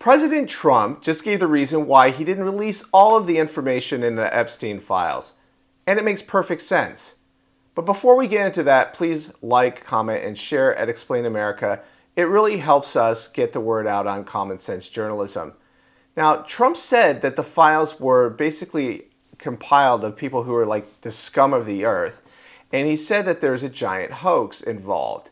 President Trump just gave the reason why he didn't release all of the information in the Epstein files, and it makes perfect sense. But before we get into that, please like, comment, and share at Explain America. It really helps us get the word out on common sense journalism. Now, Trump said that the files were basically compiled of people who are like the scum of the earth, and he said that there's a giant hoax involved.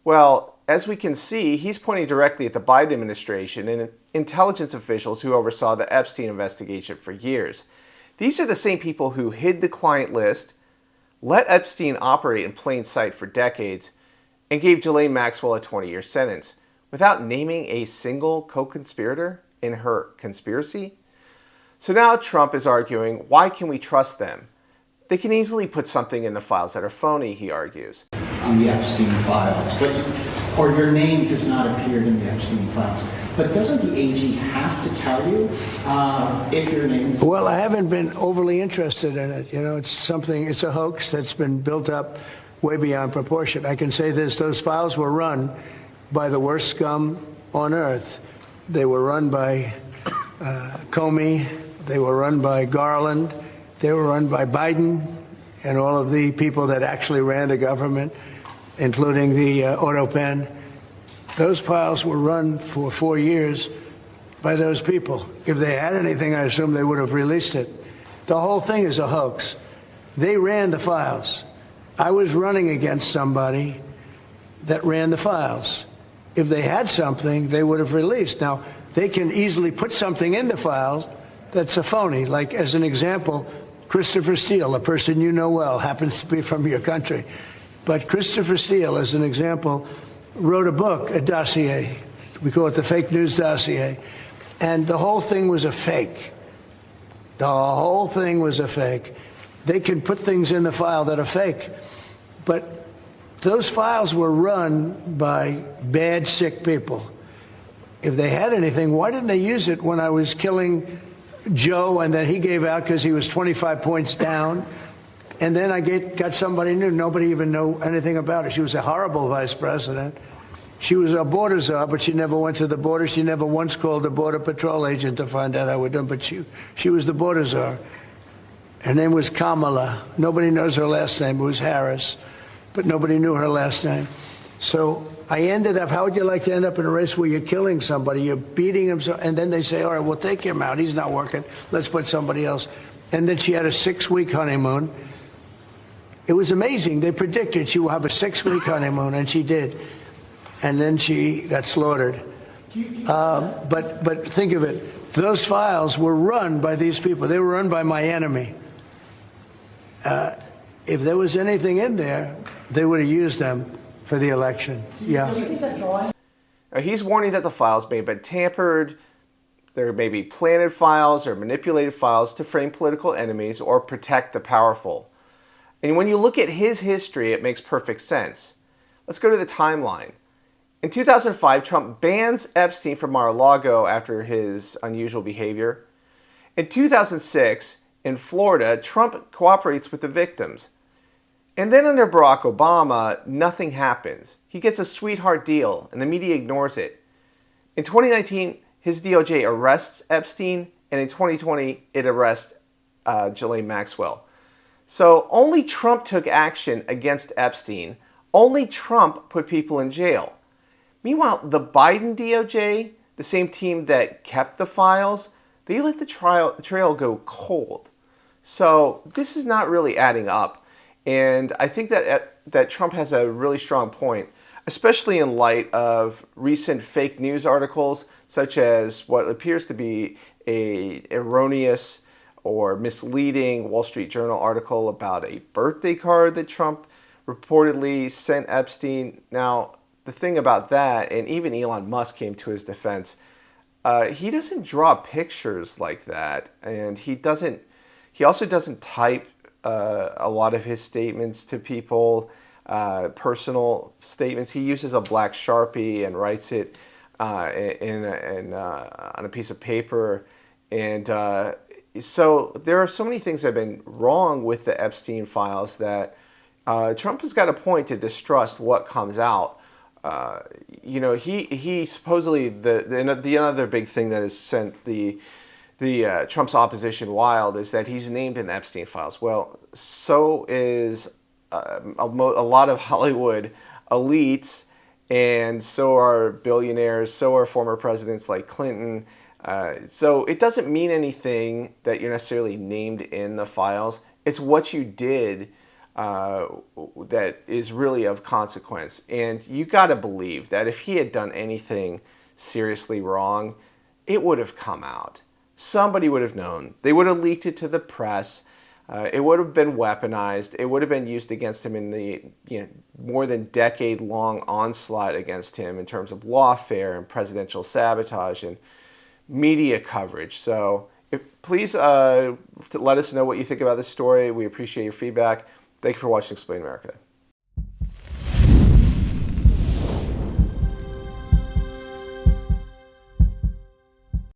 Well, as we can see, he's pointing directly at the Biden administration and intelligence officials who oversaw the Epstein investigation for years. These are the same people who hid the client list, let Epstein operate in plain sight for decades, and gave Ghislaine Maxwell a 20-year sentence without naming a single co-conspirator in her conspiracy. So now Trump is arguing, why can we trust them? They can easily put something in the files that are phony, he argues. On the Epstein files, or your name has not appeared in the Epstein files. But doesn't the AG have to tell you if your name is... Well, I haven't been overly interested in it. You know, it's a hoax that's been built up way beyond proportion. I can say this, those files were run by the worst scum on earth. They were run by Comey, they were run by Garland, they were run by Biden and all of the people that actually ran the government, including the Autopen. Those files were run for 4 years by those people. If they had anything, I assume they would have released it. The whole thing is a hoax. They ran the files. I was running against somebody that ran the files. If they had something, they would have released. Now, they can easily put something in the files that's a phony. Like, as an example, Christopher Steele, a person you know well, happens to be from your country. But Christopher Steele, as an example, wrote a book, a dossier. We call it the fake news dossier. And the whole thing was a fake. The whole thing was a fake. They can put things in the file that are fake. But those files were run by bad, sick people. If they had anything, why didn't they use it when I was killing Joe and then he gave out because he was 25 points down? And then I got somebody new. Nobody even knew anything about her. She was a horrible vice president. She was a border czar, but she never went to the border. She never once called a border patrol agent to find out how we're doing. But she was the border czar. Her name was Kamala. Nobody knows her last name. It was Harris. But nobody knew her last name. So I ended up, how would you like to end up in a race where you're killing somebody, you're beating him, and then they say, all right, we'll take him out. He's not working. Let's put somebody else. And then she had a 6-week honeymoon. It was amazing. They predicted she would have a 6-week honeymoon, and she did. And then she got slaughtered. But think of it. Those files were run by these people. They were run by my enemy. If there was anything in there, they would have used them for the election. Yeah. He's warning that the files may have been tampered. There may be planted files or manipulated files to frame political enemies or protect the powerful. And when you look at his history, it makes perfect sense. Let's go to the timeline. In 2005, Trump bans Epstein from Mar-a-Lago after his unusual behavior. In 2006, in Florida, Trump cooperates with the victims. And then under Barack Obama, nothing happens. He gets a sweetheart deal, and the media ignores it. In 2019, his DOJ arrests Epstein, and in 2020, it arrests Ghislaine Maxwell. So only Trump took action against Epstein. Only Trump put people in jail. Meanwhile, the Biden DOJ, the same team that kept the files, they let the trail go cold. So this is not really adding up. And I think that Trump has a really strong point, especially in light of recent fake news articles, such as what appears to be an erroneous or misleading Wall Street Journal article about a birthday card that Trump reportedly sent Epstein. Now, the thing about that, and even Elon Musk came to his defense, he doesn't draw pictures like that, and he also doesn't type a lot of his statements to people, personal statements. He uses a black Sharpie and writes it on a piece of paper, and so there are so many things that have been wrong with the Epstein files that Trump has got a point to distrust what comes out he supposedly the other big thing that has sent the Trump's opposition wild is that he's named in the Epstein files. Well, so is a lot of Hollywood elites, and so are billionaires, so are former presidents like Clinton. So it doesn't mean anything that you're necessarily named in the files. It's what you did that is really of consequence. And you got to believe that if he had done anything seriously wrong, it would have come out. Somebody would have known. They would have leaked it to the press. It would have been weaponized. It would have been used against him in the more than decade-long onslaught against him in terms of lawfare and presidential sabotage and media coverage. So please let us know what you think about this story. We appreciate your feedback. Thank you for watching Explain America.